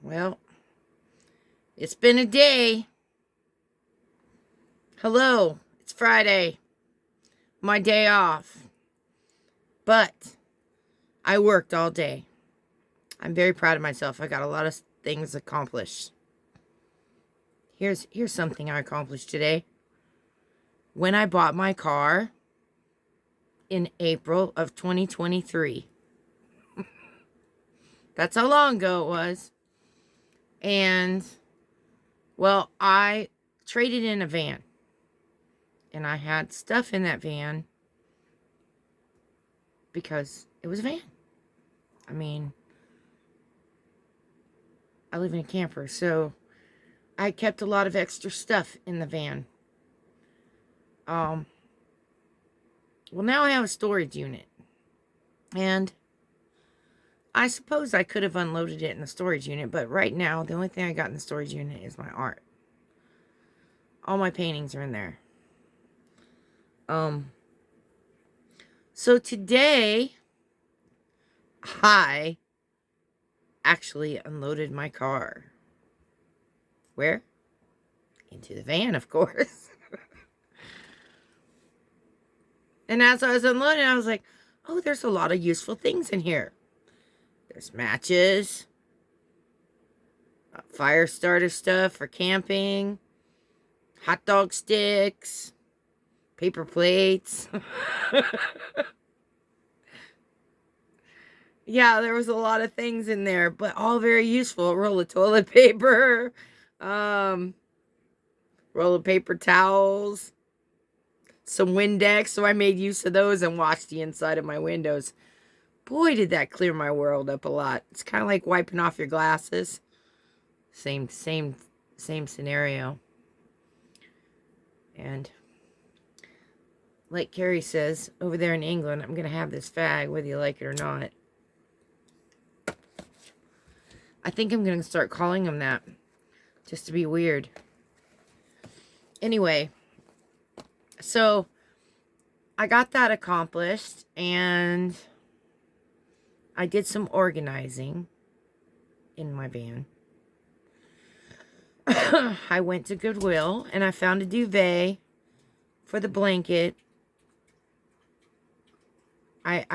Well, it's been a day. Hello, it's Friday, my day off. But I worked all day. I'm very proud of myself. I got a lot of things accomplished. Here's something I accomplished today. When I bought my car in April of 2023. That's how long ago it was. And, well, I traded in a van. And I had stuff in that van because it was a van. I mean, I live in a camper, so I kept a lot of extra stuff in the van. Well, now I have a storage unit. And I suppose I could have unloaded it in the storage unit, but right now, the only thing I got in the storage unit is my art. All my paintings are in there. So today, I actually unloaded my car. Where? Into the van, of course. And as I was unloading, I was like, oh, there's a lot of useful things in here. There's matches, fire starter stuff for camping, hot dog sticks, paper plates. Yeah, there was a lot of things in there, but all very useful. A roll of toilet paper, roll of paper towels, some Windex, so I made use of those and washed the inside of my windows. Boy, did that clear my world up a lot. It's kind of like wiping off your glasses. Same scenario. And like Carrie says, over there in England, I'm going to have this fag, whether you like it or not. I think I'm going to start calling him that, just to be weird. Anyway, so I got that accomplished, and I did some organizing in my van. I went to Goodwill, and I found a duvet for the blanket. I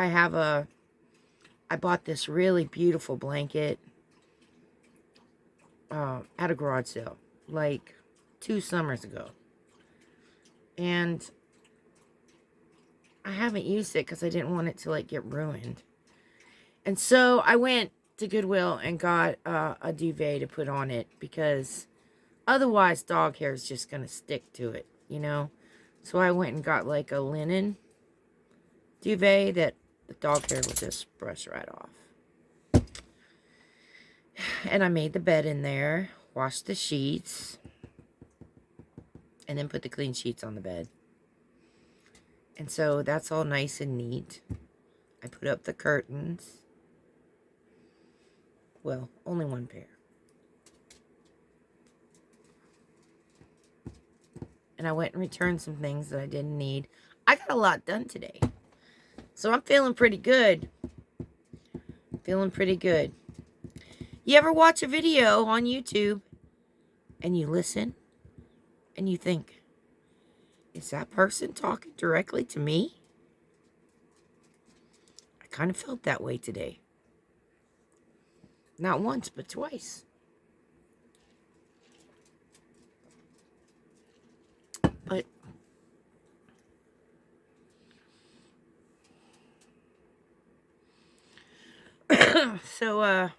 bought this really beautiful blanket at a garage sale, like 2 summers ago. And I haven't used it because I didn't want it to, like, get ruined. And so I went to Goodwill and got a duvet to put on it because otherwise dog hair is just going to stick to it, you know? So I went and got, like, a linen duvet that the dog hair will just brush right off. And I made the bed in there, washed the sheets, and then put the clean sheets on the bed. And so that's all nice and neat. I put up the curtains. Well, only one pair. And I went and returned some things that I didn't need. I got a lot done today. So I'm feeling pretty good. Feeling pretty good. You ever watch a video on YouTube and you listen and you think, is that person talking directly to me? I kind of felt that way today. Not once, but twice. But so I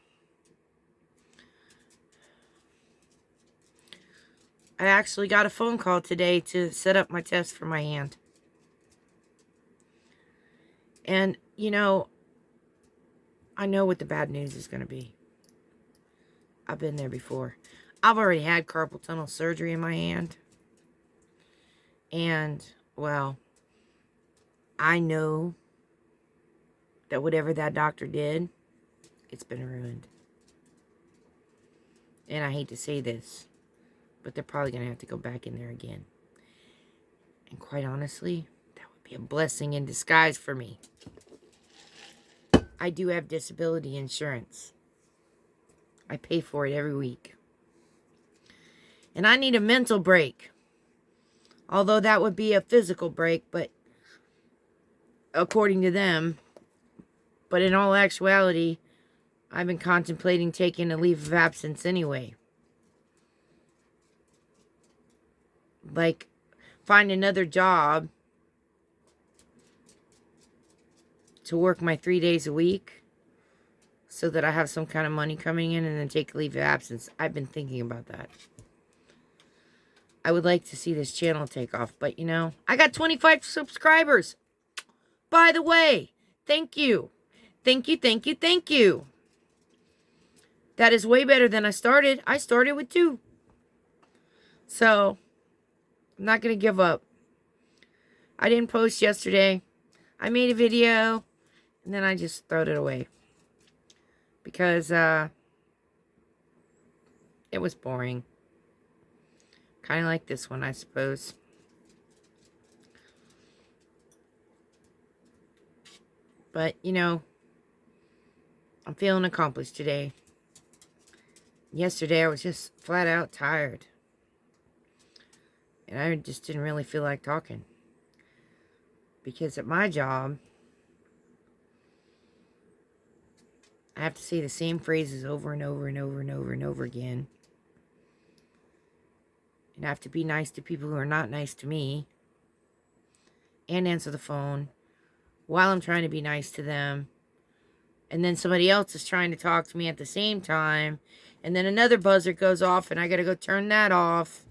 actually got a phone call today to set up my test for my hand. And, you know, I know what the bad news is going to be. I've been there before. I've already had carpal tunnel surgery in my hand. And, well, I know that whatever that doctor did, it's been ruined. And I hate to say this, but they're probably going to have to go back in there again. And quite honestly, that would be a blessing in disguise for me. I do have disability insurance. I pay for it every week. And I need a mental break. Although that would be a physical break, but according to them. But in all actuality, I've been contemplating taking a leave of absence anyway. Like, find another job to work my 3 days a week so that I have some kind of money coming in and then take a leave of absence. I've been thinking about that. I would like to see this channel take off, but you know, I got 25 subscribers. By the way, thank you. Thank you, thank you, thank you. That is way better than I started. I started with 2. So, I'm not going to give up. I didn't post yesterday. I made a video, and then I just throwed it away. Because, it was boring. Kind of like this one, I suppose. But, you know, I'm feeling accomplished today. Yesterday, I was just flat out tired. And I just didn't really feel like talking. Because at my job, I have to say the same phrases over and over and over and over and over again. And I have to be nice to people who are not nice to me. And answer the phone while I'm trying to be nice to them. And then somebody else is trying to talk to me at the same time. And then another buzzer goes off and I gotta go turn that off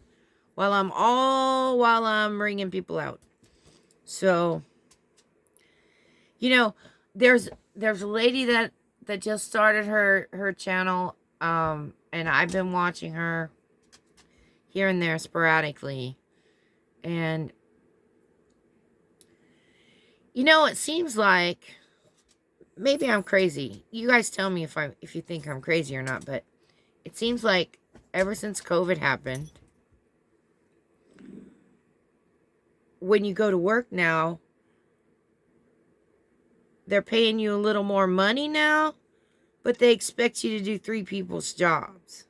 while I'm ringing people out. So, you know, there's a lady that just started her channel, and I've been watching her here and there sporadically. And you know, it seems like maybe I'm crazy. You guys tell me if you think I'm crazy or not, but it seems like ever since COVID happened, when you go to work now, they're paying you a little more money now, but they expect you to do 3 people's jobs.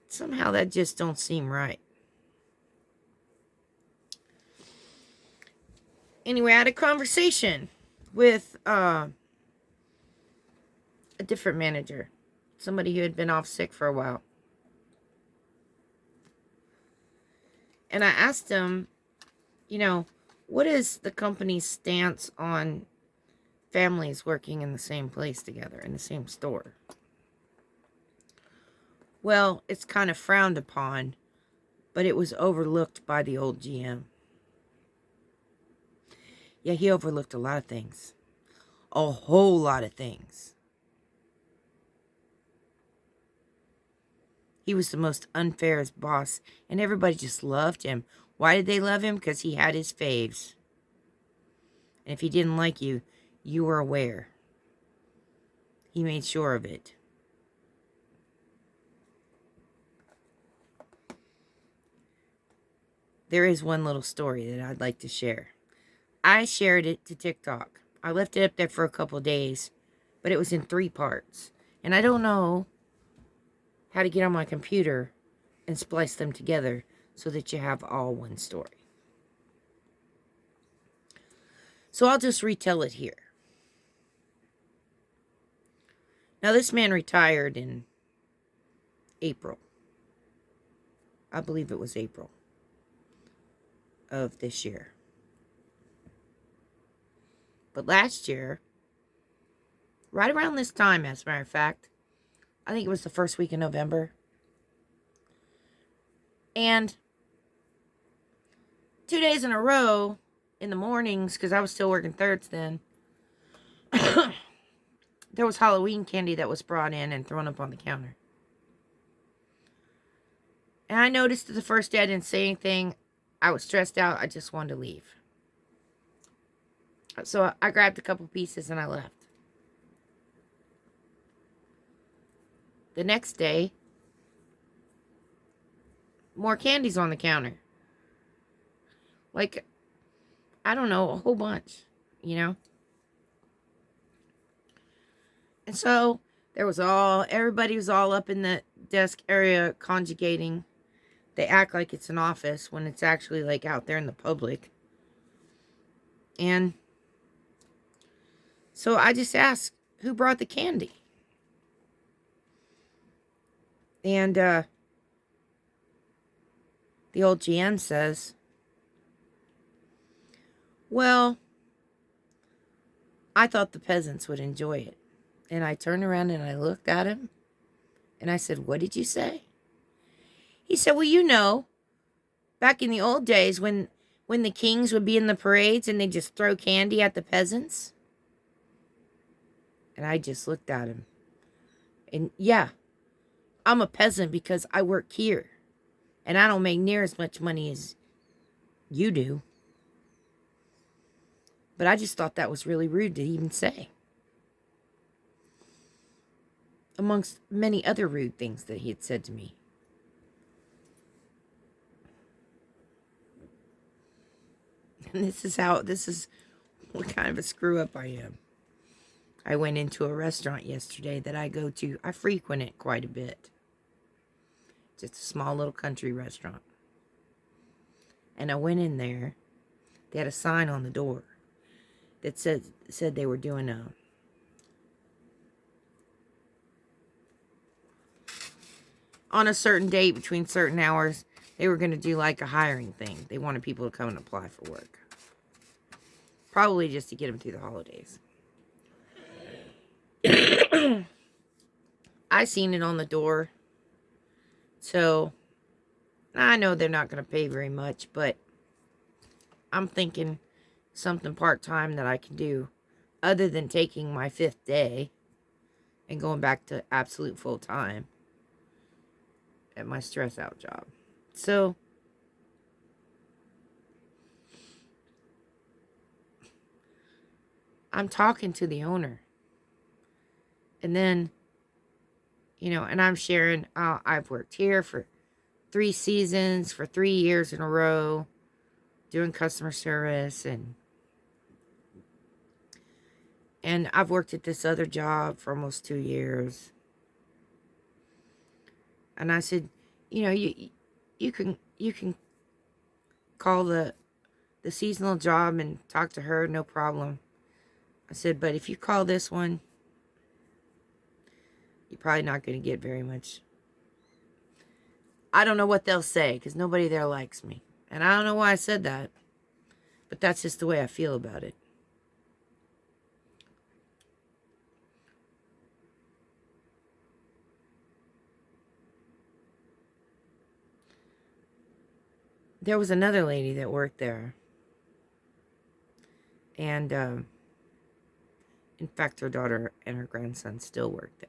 Somehow that just don't seem right. Anyway, I had a conversation with a different manager. Somebody who had been off sick for a while. And I asked him, you know, what is the company's stance on families working in the same place together, in the same store? Well, it's kind of frowned upon, but it was overlooked by the old GM. Yeah, he overlooked a lot of things. A whole lot of things. He was the most unfair boss, and everybody just loved him. Why did they love him? Because he had his faves. And if he didn't like you, you were aware. He made sure of it. There is one little story that I'd like to share. I shared it to TikTok. I left it up there for a couple days, but it was in 3 parts. And I don't know how to get on my computer and splice them together so that you have all one story. So I'll just retell it here. Now, this man retired in April. I believe it was April of this year. But last year, right around this time, as a matter of fact, I think it was the first week in November. And 2 days in a row, in the mornings, because I was still working thirds then, there was Halloween candy that was brought in and thrown up on the counter. And I noticed that the first day I didn't say anything. I was stressed out. I just wanted to leave. So I grabbed a couple pieces and I left. The next day, more candies on the counter. Like, I don't know, a whole bunch, you know? And so Everybody was all up in the desk area conjugating. They act like it's an office when it's actually like out there in the public. And so I just asked, who brought the candy? And the old GM says, well, I thought the peasants would enjoy it. And I turned around and I looked at him and I said, what did you say? He said, well, back in the old days when the kings would be in the parades and they just throw candy at the peasants. And I just looked at him. And yeah, I'm a peasant because I work here. And I don't make near as much money as you do. But I just thought that was really rude to even say. Amongst many other rude things that he had said to me. And this is what kind of a screw up I am. I went into a restaurant yesterday that I go to. I frequent it quite a bit. Just a small little country restaurant. And I went in there. They had a sign on the door that said they were doing on a certain date between certain hours, they were going to do like a hiring thing. They wanted people to come and apply for work. Probably just to get them through the holidays. I seen it on the door. So, I know they're not going to pay very much, but I'm thinking something part-time that I can do other than taking my 5th day and going back to absolute full-time at my stress-out job. So, I'm talking to the owner. And then, and I'm sharing, I've worked here for 3 seasons, for 3 years in a row, doing customer service, and I've worked at this other job for almost 2 years. And I said, you can call the seasonal job and talk to her, no problem. I said, but if you call this one, you're probably not going to get very much. I don't know what they'll say because nobody there likes me. And I don't know why I said that. But that's just the way I feel about it. There was another lady that worked there. And, in fact, her daughter and her grandson still work there.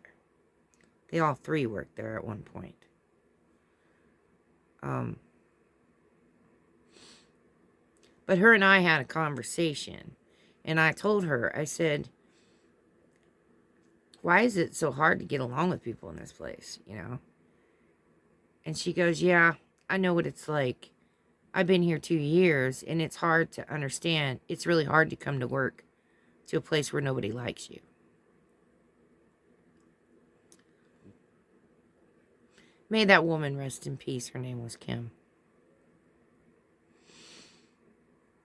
They all 3 worked there at one point. But her and I had a conversation. And I told her, I said, why is it so hard to get along with people in this place, And she goes, yeah, I know what it's like. I've been here 2 years, and it's hard to understand. It's really hard to come to work to a place where nobody likes you. May that woman rest in peace. Her name was Kim.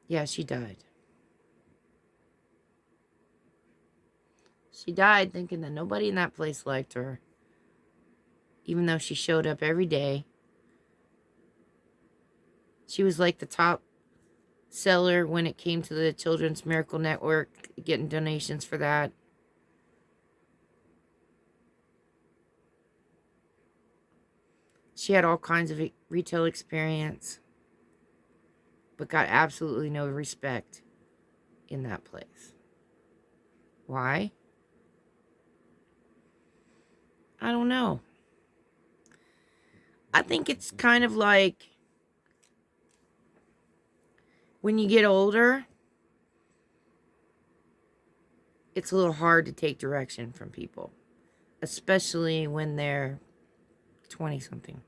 Yeah, she died. She died thinking that nobody in that place liked her. Even though she showed up every day. She was like the top seller when it came to the Children's Miracle Network, getting donations for that. She had all kinds of retail experience, but got absolutely no respect in that place. Why? I don't know. I think it's kind of like when you get older, it's a little hard to take direction from people, especially when they're 20-something.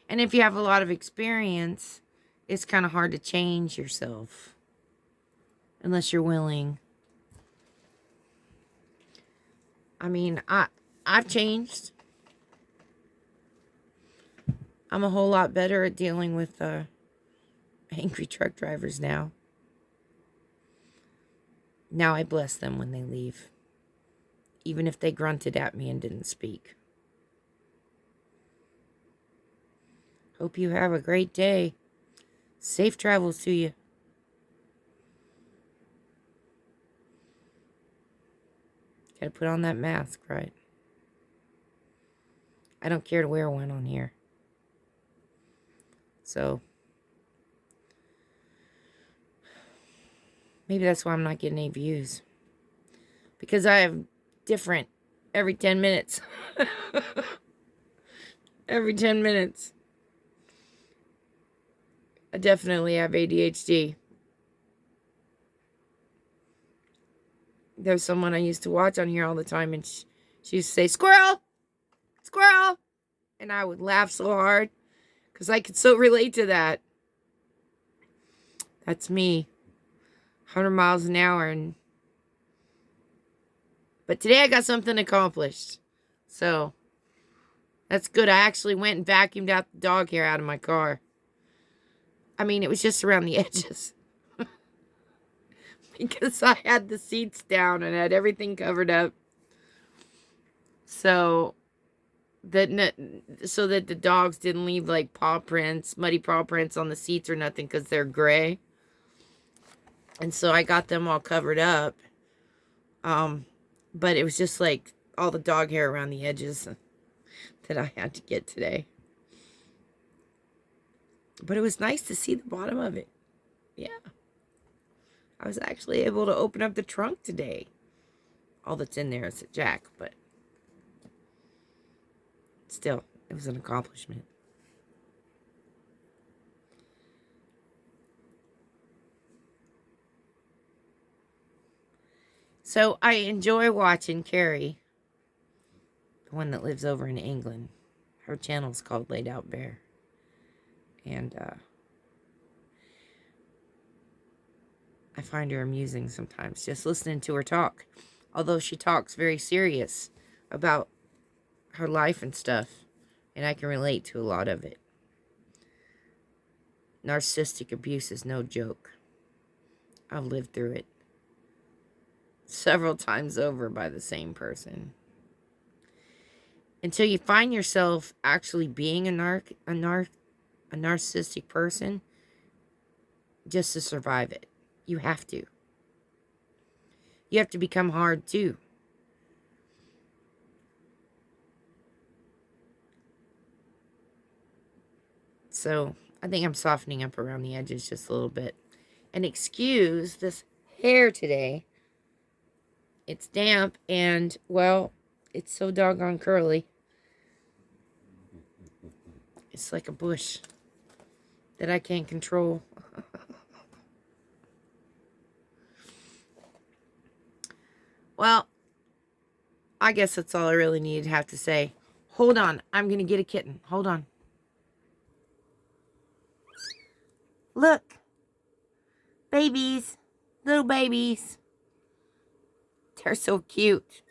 And if you have a lot of experience, it's kind of hard to change yourself unless you're willing. I mean, I've changed. I'm a whole lot better at dealing with angry truck drivers now. Now I bless them when they leave, even if they grunted at me and didn't speak. Hope you have a great day. Safe travels to you. Gotta put on that mask, right? I don't care to wear one on here. So, maybe that's why I'm not getting any views. Because I have different every 10 minutes. Every 10 minutes. I definitely have ADHD. There's someone I used to watch on here all the time, and she used to say, "Squirrel! Squirrel!" And I would laugh so hard because I could so relate to that. That's me. 100 miles an hour. But today I got something accomplished. So, that's good. I actually went and vacuumed out the dog hair out of my car. I mean, it was just around the edges. Because I had the seats down and had everything covered up. So that the dogs didn't leave like paw prints, muddy paw prints on the seats or nothing because they're gray. And so I got them all covered up. But it was just like all the dog hair around the edges that I had to get today. But it was nice to see the bottom of it. Yeah. I was actually able to open up the trunk today. All that's in there is a jack, but still, it was an accomplishment. So I enjoy watching Carrie, the one that lives over in England. Her channel's called Laid Out Bear. And I find her amusing sometimes, just listening to her talk. Although she talks very serious about her life and stuff. And I can relate to a lot of it. Narcissistic abuse is no joke. I've lived through it several times over by the same person. Until you find yourself actually being a narcissistic person, just to survive it. You have to. You have to become hard too. So I think I'm softening up around the edges just a little bit. And excuse this hair today. It's damp and, well, it's so doggone curly. It's like a bush that I can't control. Well, I guess that's all I really needed to have to say. Hold on. I'm going to get a kitten. Hold on. Look. Babies. Little babies. They're so cute.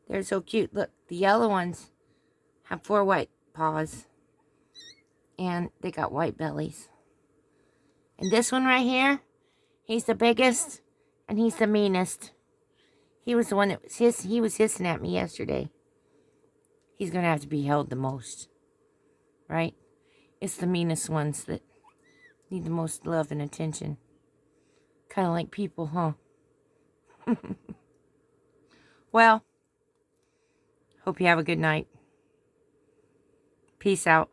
They're so cute. Look, the yellow ones have 4 white paws. And they got white bellies. And this one right here, he's the biggest and he's the meanest. He was the one that was he was hissing at me yesterday. He's going to have to be held the most. Right? It's the meanest ones that need the most love and attention. Kind of like people, huh? Well, hope you have a good night. Peace out.